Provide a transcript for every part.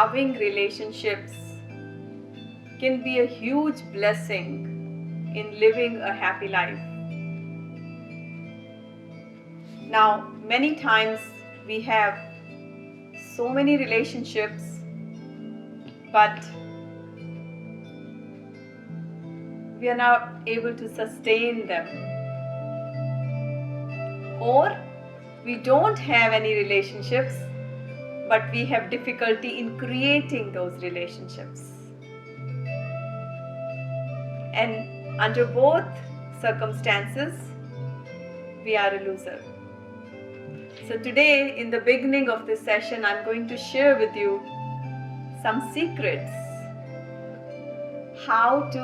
loving relationships can be a huge blessing in living a happy life. Now, many times we have so many relationships, but we are not able to sustain them. Or we don't have any relationships, but we have difficulty in creating those relationships. And under both circumstances, we are a loser. So today, in the beginning of this session, I'm going to share with you some secrets how to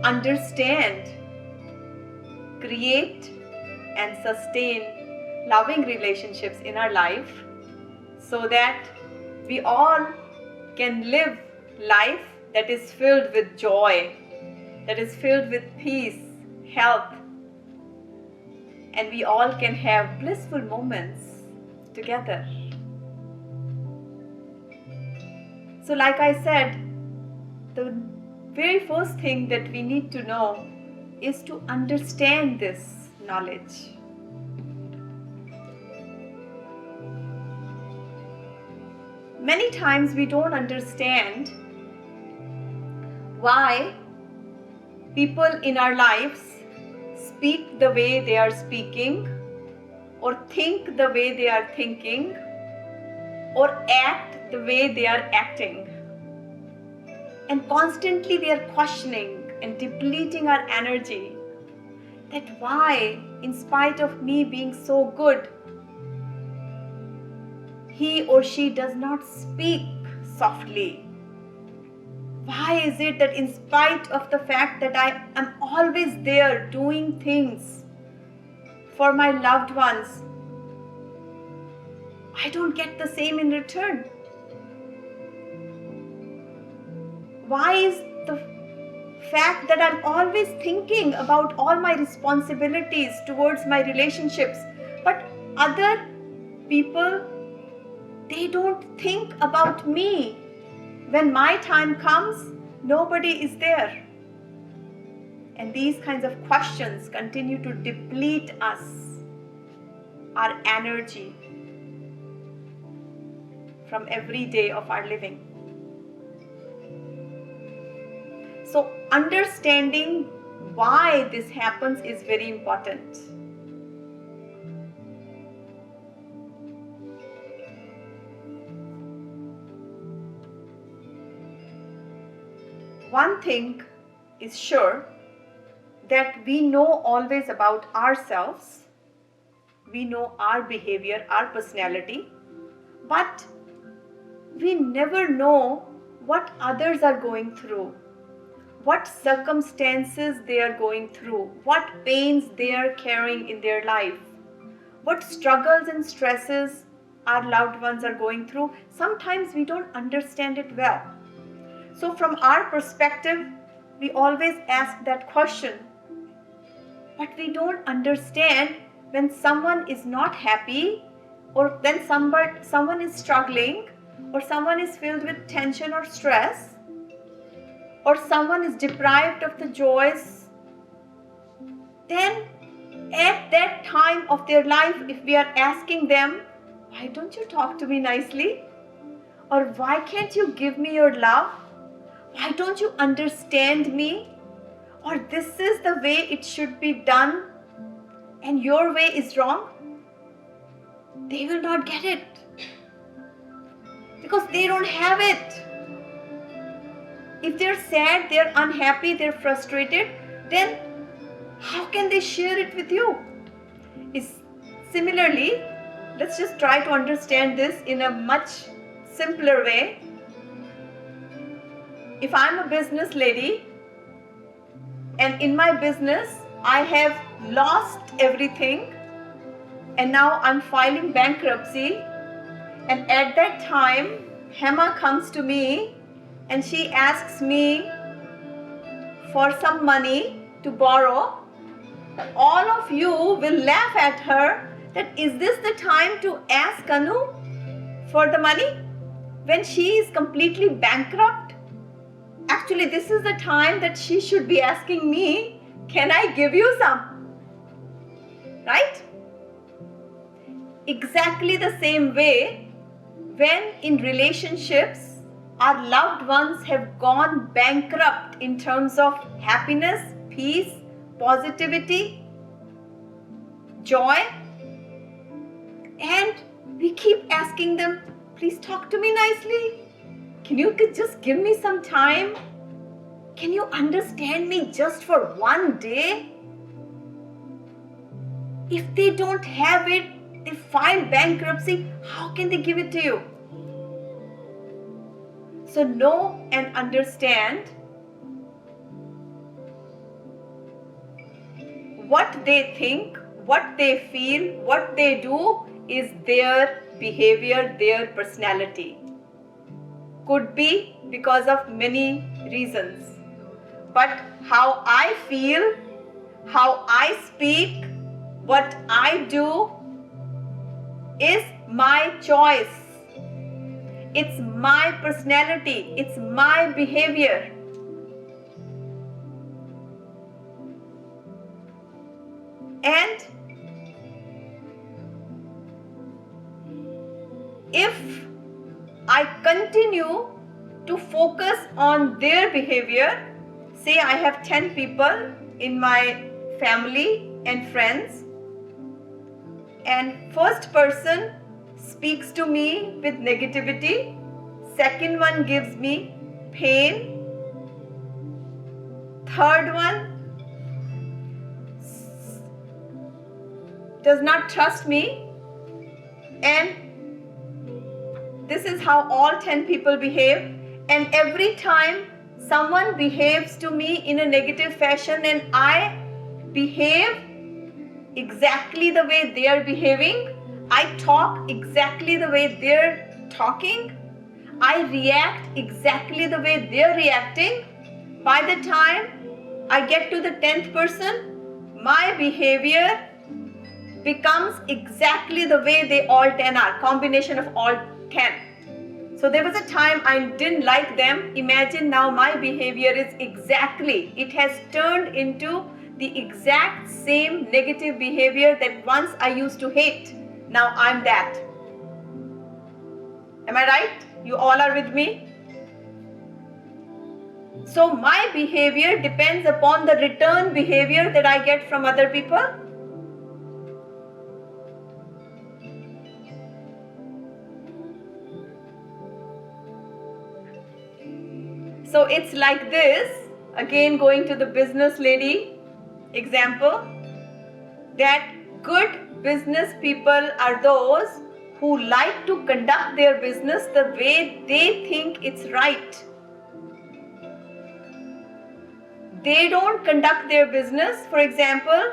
understand, create, and sustain loving relationships in our life so that we all can live life that is filled with joy, that is filled with peace, health, and we all can have blissful moments together. So like I said, the very first thing that we need to know is to understand this knowledge. Many times we don't understand why people in our lives speak the way they are speaking, or think the way they are thinking, or act the way they are acting. And constantly we are questioning and depleting our energy that why, in spite of me being so good, he or she does not speak softly. Why is it that in spite of the fact that I am always there doing things for my loved ones, I don't get the same in return? Why is the fact that I'm always thinking about all my responsibilities towards my relationships, but other people, they don't think about me? When my time comes, nobody is there. And these kinds of questions continue to deplete us, our energy from every day of our living. So understanding why this happens is very important. One thing is sure, that we know always about ourselves, we know our behavior, our personality, but we never know what others are going through, what circumstances they are going through, what pains they are carrying in their life, what struggles and stresses our loved ones are going through. Sometimes we don't understand it well. So from our perspective, we always ask that question, but we don't understand when someone is not happy, or when someone is struggling, or someone is filled with tension or stress, or someone is deprived of the joys. Then at that time of their life, if we are asking them, why don't you talk to me nicely? Or why can't you give me your love? Why don't you understand me? Or this is the way it should be done and your way is wrong? They will not get it because they don't have it. If they're sad, they're unhappy, they're frustrated, then how can they share it with you? Similarly, let's just try to understand this in a much simpler way. If I'm a business lady and in my business I have lost everything and now I'm filing bankruptcy, and at that time Hema comes to me and she asks me for some money to borrow, all of you will laugh at her that is this the time to ask Anu for the money? when she is completely bankrupt, actually this is the time that she should be asking me, can I give you some? Right? Exactly the same way, when in relationships our loved ones have gone bankrupt in terms of happiness, peace, positivity, joy, and we keep asking them, please talk to me nicely. Can you just give me some time? Can you understand me just for one day? If they don't have it, they file bankruptcy, how can they give it to you? So know and understand what they think, what they feel, what they do is their behavior, their personality. Could be because of many reasons. But how I feel, how I speak, what I do is my choice. It's my personality. It's my behavior. And if I continue to focus on their behavior, say I have 10 people in my family and friends, and first person speaks to me with negativity, second one gives me pain, third one does not trust me, and this is how all 10 people behave. And every time someone behaves to me in a negative fashion and I behave exactly the way they are behaving, I talk exactly the way they're talking, I react exactly the way they're reacting, by the time I get to the 10th person, my behavior becomes exactly the way they all 10 are, combination of all 10. So there was a time I didn't like them. Imagine now my behavior is exactly, it has turned into the exact same negative behavior that once I used to hate. Now I'm that. Am I right? You all are with me? So my behavior depends upon the return behavior that I get from other people. So it's like this, again going to the business lady example, that good business people are those who like to conduct their business the way they think it's right. They don't conduct their business, for example,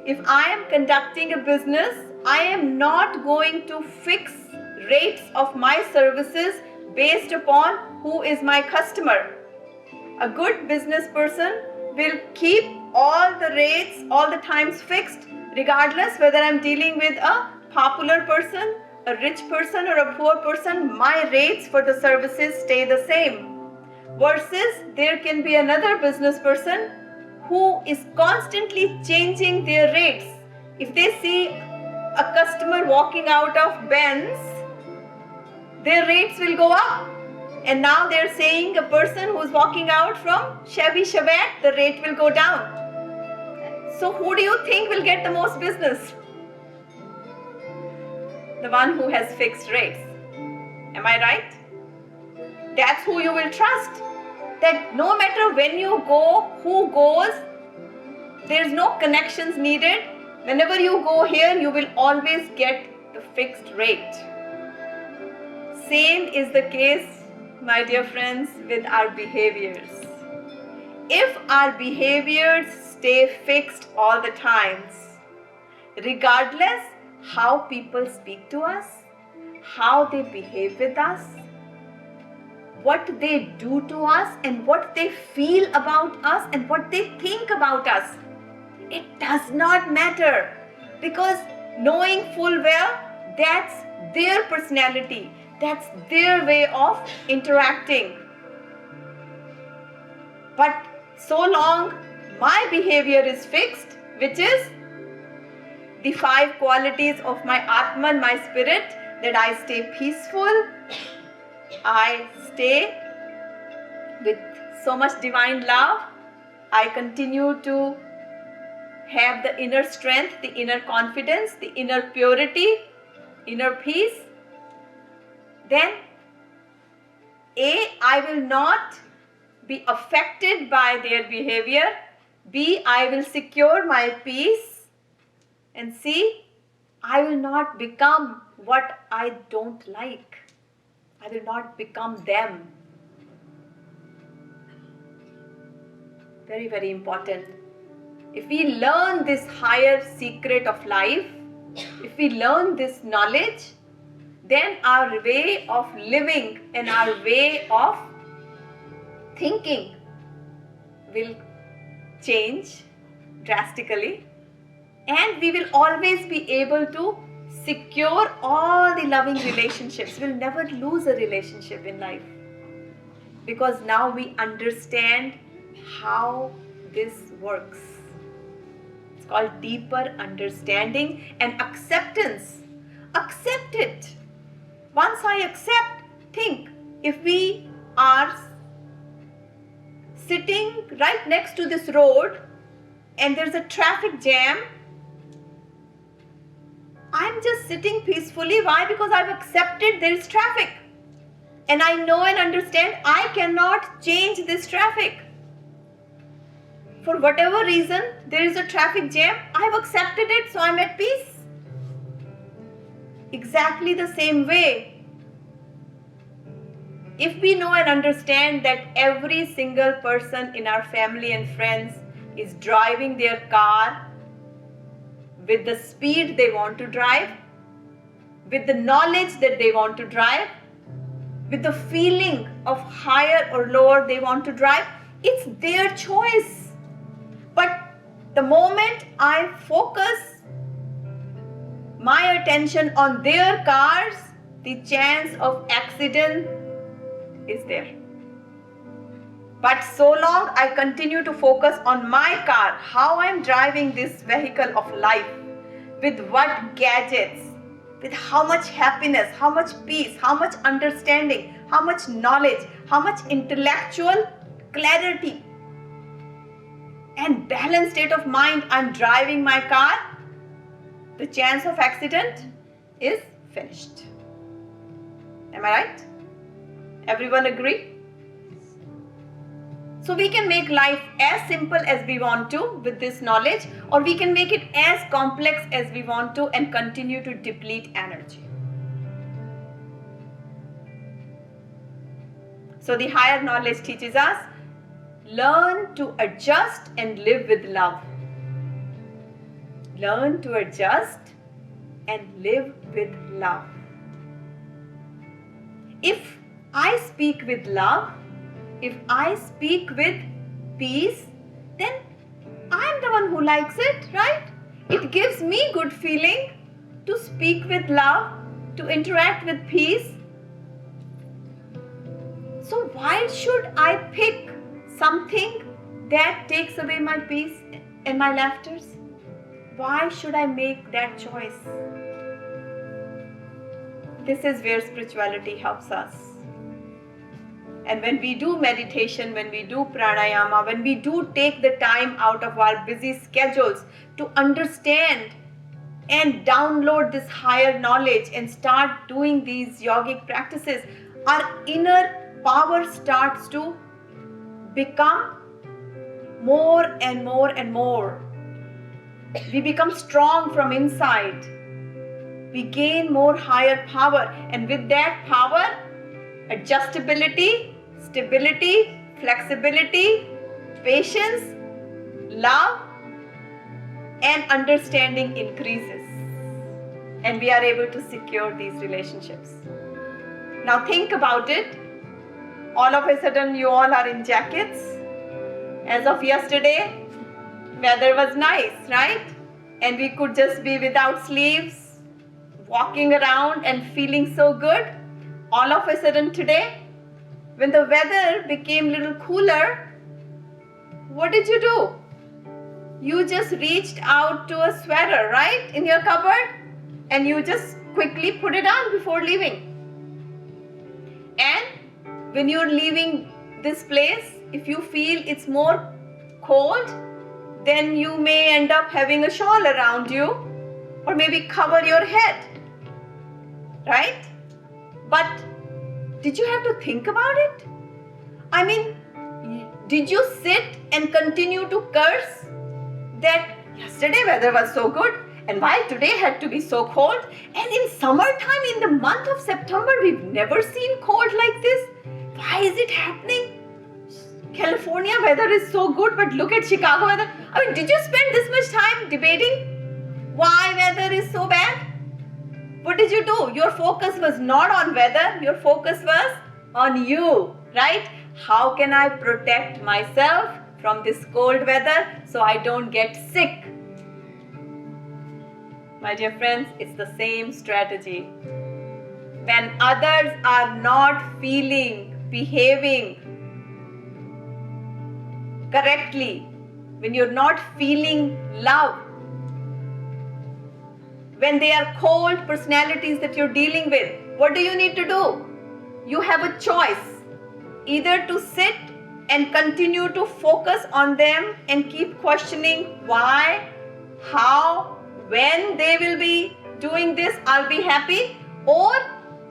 if I am conducting a business, I am not going to fix rates of my services based upon who is my customer. A good business person will keep all the rates all the times fixed, regardless whether I'm dealing with a popular person, a rich person or a poor person, my rates for the services stay the same. Versus there can be another business person who is constantly changing their rates. If they see a customer walking out of Benz, their rates will go up. And now they're saying a person who's walking out from Chevy Chevette, the rate will go down. So who do you think will get the most business? The one who has fixed rates. Am I right? That's who you will trust. That no matter when you go, who goes, there's no connections needed. Whenever you go here, you will always get the fixed rate. Same is the case, my dear friends, with our behaviors. If our behaviors stay fixed all the times, regardless how people speak to us, how they behave with us, what they do to us and what they feel about us and what they think about us, it does not matter, because knowing full well that's their personality, That's their way of interacting. But so long my behavior is fixed, which is the 5 qualities of my Atman, my spirit, that I stay peaceful, I stay with so much divine love, I continue to have the inner strength, the inner confidence, the inner purity, inner peace, then A, I will not be affected by their behavior, B, I will secure my peace, and C, I will not become what I don't like. I will not become them. Very, very important. If we learn this higher secret of life, if we learn this knowledge, then our way of living and our way of thinking will change drastically, and we will always be able to secure all the loving relationships. We'll never lose a relationship in life, because now we understand how this works. It's called deeper understanding and acceptance. Accept it. Once I accept, think, if we are sitting right next to this road and there's a traffic jam, I'm just sitting peacefully. Why? Because I've accepted there is traffic. And I know and understand I cannot change this traffic. For whatever reason, there is a traffic jam. I've accepted it, so I'm at peace. Exactly the same way, if we know and understand that every single person in our family and friends is driving their car with the speed they want to drive, with the knowledge that they want to drive, with the feeling of higher or lower they want to drive, it's their choice. But the moment I focus my attention on their cars, the chance of accident is there. But so long I continue to focus on my car, how I'm driving this vehicle of life, with what gadgets, with how much happiness, how much peace, how much understanding, how much knowledge, how much intellectual clarity and balanced state of mind I'm driving my car, the chance of accident is finished. Am I right? Everyone agree? So we can make life as simple as we want to with this knowledge, or we can make it as complex as we want to and continue to deplete energy. So the higher knowledge teaches us, learn to adjust and live with love. Learn to adjust and live with love. If I speak with love, if I speak with peace, then I'm the one who likes it, right? It gives me good feeling to speak with love, to interact with peace. So why should I pick something that takes away my peace and my laughters? Why should I make that choice? This is where spirituality helps us. And when we do meditation, when we do pranayama, when we do take the time out of our busy schedules to understand and download this higher knowledge and start doing these yogic practices, our inner power starts to become more and more and more. We become strong from inside. We gain more higher power, and with that power, adjustability, stability, flexibility, patience, love, and understanding increases. And we are able to secure these relationships. Now think about it. All of a sudden you all are in jackets. As of yesterday, weather was nice, right? And we could just be without sleeves, walking around and feeling so good. all of a sudden today, when the weather became a little cooler, what did you do? You just reached out to a sweater, right, in your cupboard, and you just quickly put it on before leaving. And when you're leaving this place, if you feel it's more cold, then you may end up having a shawl around you, or maybe cover your head, right? But did you have to think about it? I mean, did you sit and continue to curse that yesterday weather was so good and why today had to be so cold? And in summertime, in the month of September, we've never seen cold like this. Why is it happening? California weather is so good, but look at Chicago weather. I mean, did you spend this much time debating why weather is so bad? What did you do? Your focus was not on weather. Your focus was on you, right? How can I protect myself from this cold weather so I don't get sick? My dear friends, it's the same strategy. When others are not feeling, behaving correctly, when you're not feeling love, when they are cold personalities that you're dealing with, what do you need to do? You have a choice. Either to sit and continue to focus on them and keep questioning why, how, when they will be doing this, I'll be happy. Or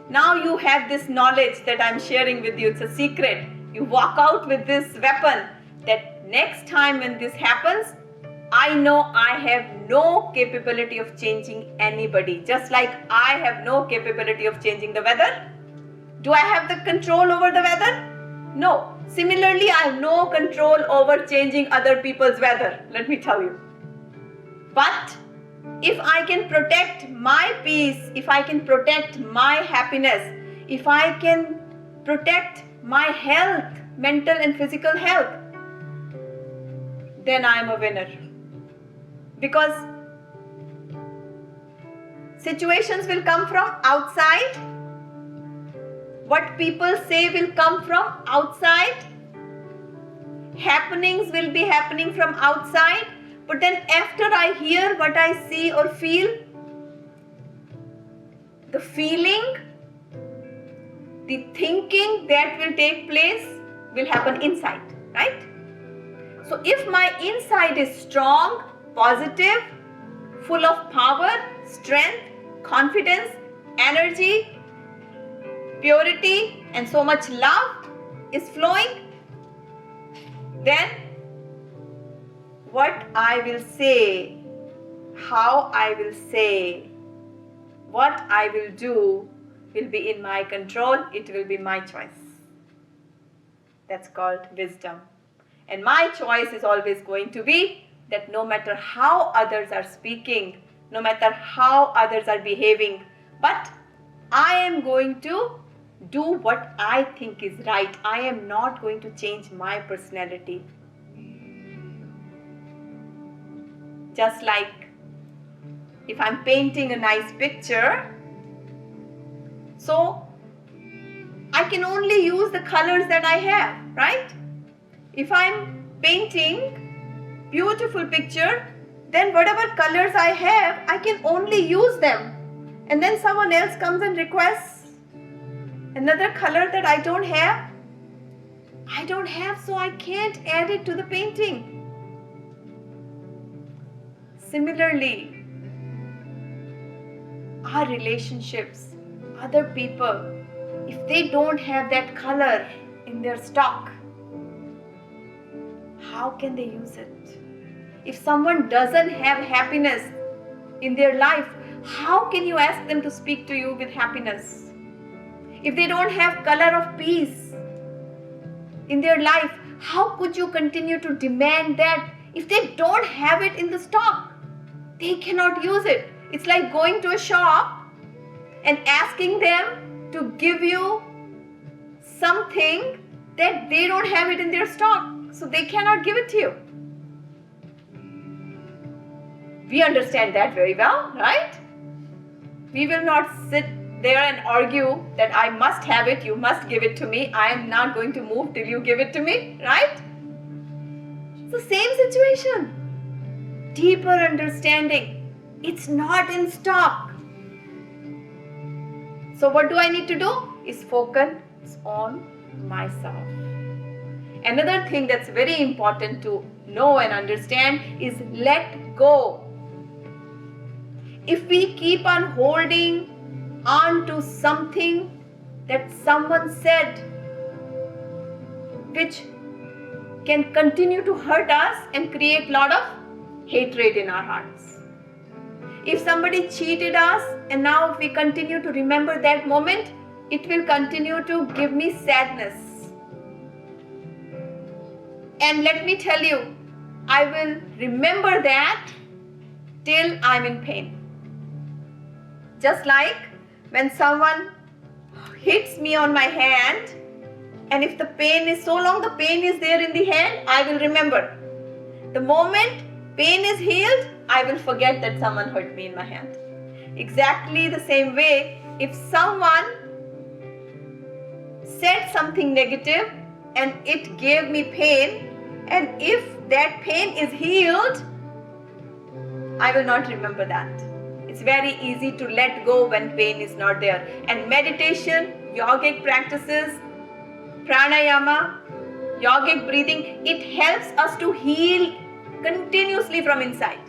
now you have this knowledge that I'm sharing with you. It's a secret. You walk out with this weapon that next time when this happens, I know I have no capability of changing anybody. Just like I have no capability of changing the weather. Do I have the control over the weather? No. Similarly, I have no control over changing other people's weather. Let me tell you. But if I can protect my peace, if I can protect my happiness, if I can protect my health, mental and physical health, then I am a winner. Because situations will come from outside. What people say will come from outside. Happenings will be happening from outside. But then after I hear what I see or feel, the feeling, the thinking that will take place will happen inside, right? So if my inside is strong, positive, full of power, strength, confidence, energy, purity, and so much love is flowing, then what I will say, how I will say, what I will do will be in my control. It will be my choice. That's called wisdom. And my choice is always going to be that no matter how others are speaking, no matter how others are behaving, but I am going to do what I think is right. I am not going to change my personality. Just like if I'm painting a nice picture, so I can only use the colors that I have, right? If I'm painting beautiful picture, then whatever colors I have, I can only use them. And then someone else comes and requests another color that I don't have, so I can't add it to the painting. Similarly, our relationships, other people, if they don't have that color in their stock, how can they use it? If someone doesn't have happiness in their life, how can you ask them to speak to you with happiness? If they don't have color of peace in their life, how could you continue to demand that? If they don't have it in the stock, they cannot use it. It's like going to a shop and asking them to give you something that they don't have it in their stock, so they cannot give it to you. We understand that very well, right? We will not sit there and argue that I must have it, you must give it to me, I am not going to move till you give it to me, right? It's the same situation. Deeper understanding. It's not in stock. So what do I need to do? Is focus on myself. Another thing that's very important to know and understand is let go. If we keep on holding on to something that someone said, which can continue to hurt us and create a lot of hatred in our hearts. If somebody cheated us and now if we continue to remember that moment, it will continue to give me sadness. And let me tell you, I will remember that till I'm in pain. Just like when someone hits me on my hand, and if the pain is so long, the pain is there in the hand, I will remember. The moment pain is healed, I will forget that someone hurt me in my hand. Exactly the same way, if someone said something negative and it gave me pain, and if that pain is healed, I will not remember that. It's very easy to let go when pain is not there. And meditation, yogic practices, pranayama, yogic breathing, it helps us to heal continuously from inside.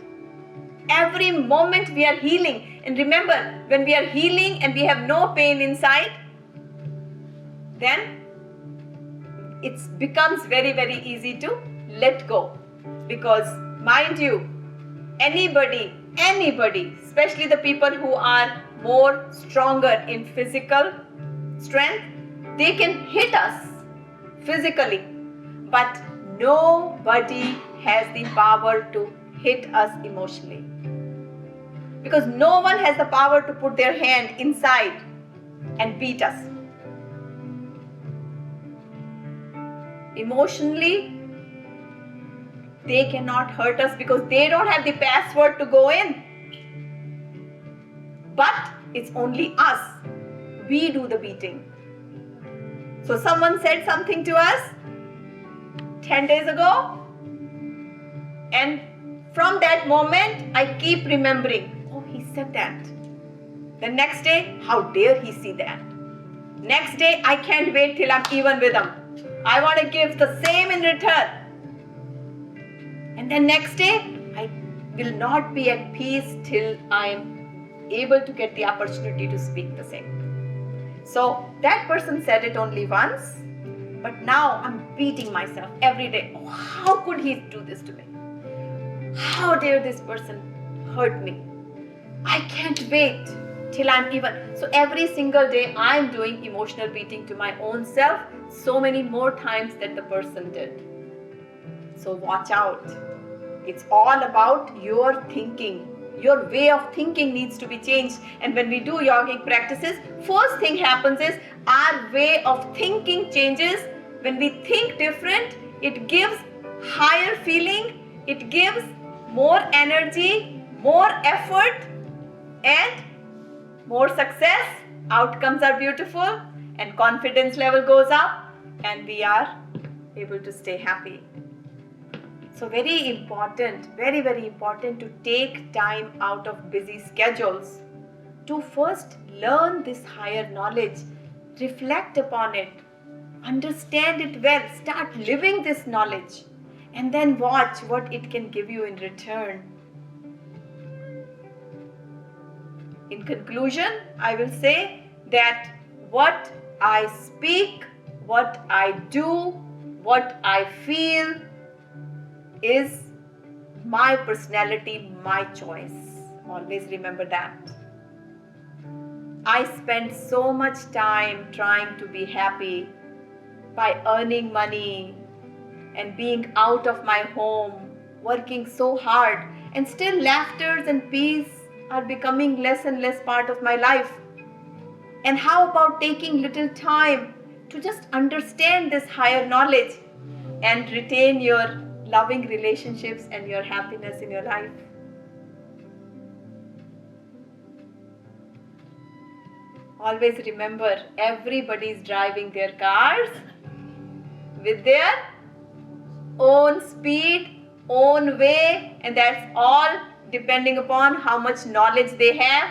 Every moment we are healing. And remember, when we are healing and we have no pain inside, then it becomes very, very easy to let go. Because mind you, anybody, especially the people who are more stronger in physical strength, they can hit us physically, but nobody has the power to hit us emotionally. Because no one has the power to put their hand inside and beat us. Emotionally, they cannot hurt us because they don't have the password to go in. But it's only us. We do the beating. So someone said something to us 10 days ago, and from that moment, I keep remembering, oh, he said that. The next day, how dare he see that? Next day, I can't wait till I'm even with him. I want to give the same in return. And then next day, I will not be at peace till I am able to get the opportunity to speak the same. So that person said it only once, but now I'm beating myself every day. Oh, how could he do this to me? How dare this person hurt me? I can't wait till I'm even. So every single day I'm doing emotional beating to my own self so many more times than the person did. So watch out. It's all about your thinking. Your way of thinking needs to be changed. And when we do yogic practices, first thing happens is our way of thinking changes. When we think different, it gives higher feeling, it gives more energy, more effort, and more success. Outcomes are beautiful, and confidence level goes up, and we are able to stay happy. So very important, very, very important to take time out of busy schedules to first learn this higher knowledge, reflect upon it, understand it well, start living this knowledge, and then watch what it can give you in return. In conclusion, I will say that what I speak, what I do, what I feel is my personality, my choice. Always remember that. I spend so much time trying to be happy by earning money and being out of my home, working so hard, and still laughter and peace are becoming less and less part of my life. And how about taking little time to just understand this higher knowledge and retain your loving relationships and your happiness in your life? always remember, everybody is driving their cars with their own speed, own way, and that's all depending upon how much knowledge they have,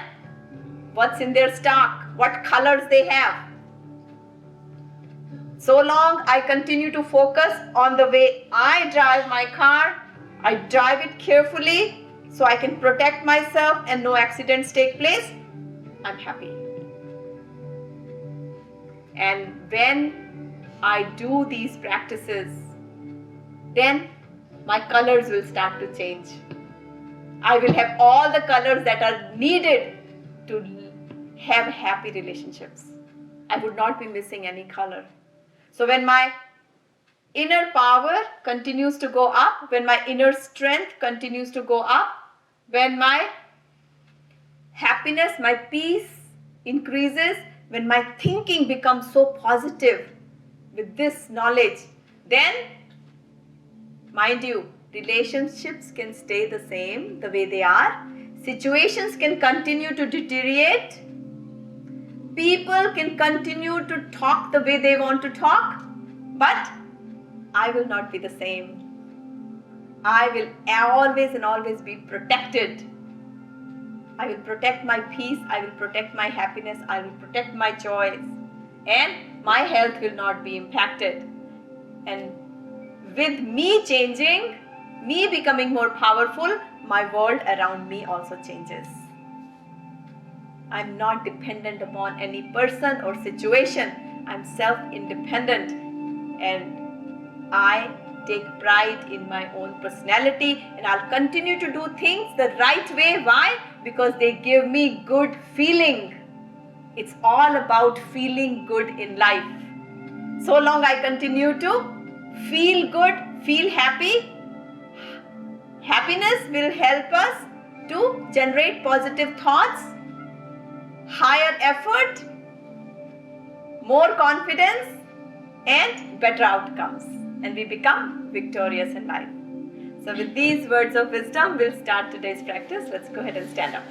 what's in their stock, what colors they have. So long I continue to focus on the way I drive my car, I drive it carefully so I can protect myself and no accidents take place, I'm happy. And when I do these practices, then my colors will start to change. I will have all the colors that are needed to have happy relationships. I would not be missing any color. So when my inner power continues to go up, when my inner strength continues to go up, when my happiness, my peace increases, when my thinking becomes so positive with this knowledge, then, mind you, relationships can stay the same, the way they are. Situations can continue to deteriorate. People can continue to talk the way they want to talk, but I will not be the same. I will always and always be protected. I will protect my peace, I will protect my happiness, I will protect my joys, and my health will not be impacted. And with me changing, me becoming more powerful, my world around me also changes. I'm not dependent upon any person or situation. I'm self-independent and I take pride in my own personality, and I'll continue to do things the right way. Why? Because they give me good feeling. It's all about feeling good in life. So long I continue to feel good, feel happy, happiness will help us to generate positive thoughts, higher effort, more confidence, and better outcomes. And we become victorious in life. So with these words of wisdom, we'll start today's practice. Let's go ahead and stand up.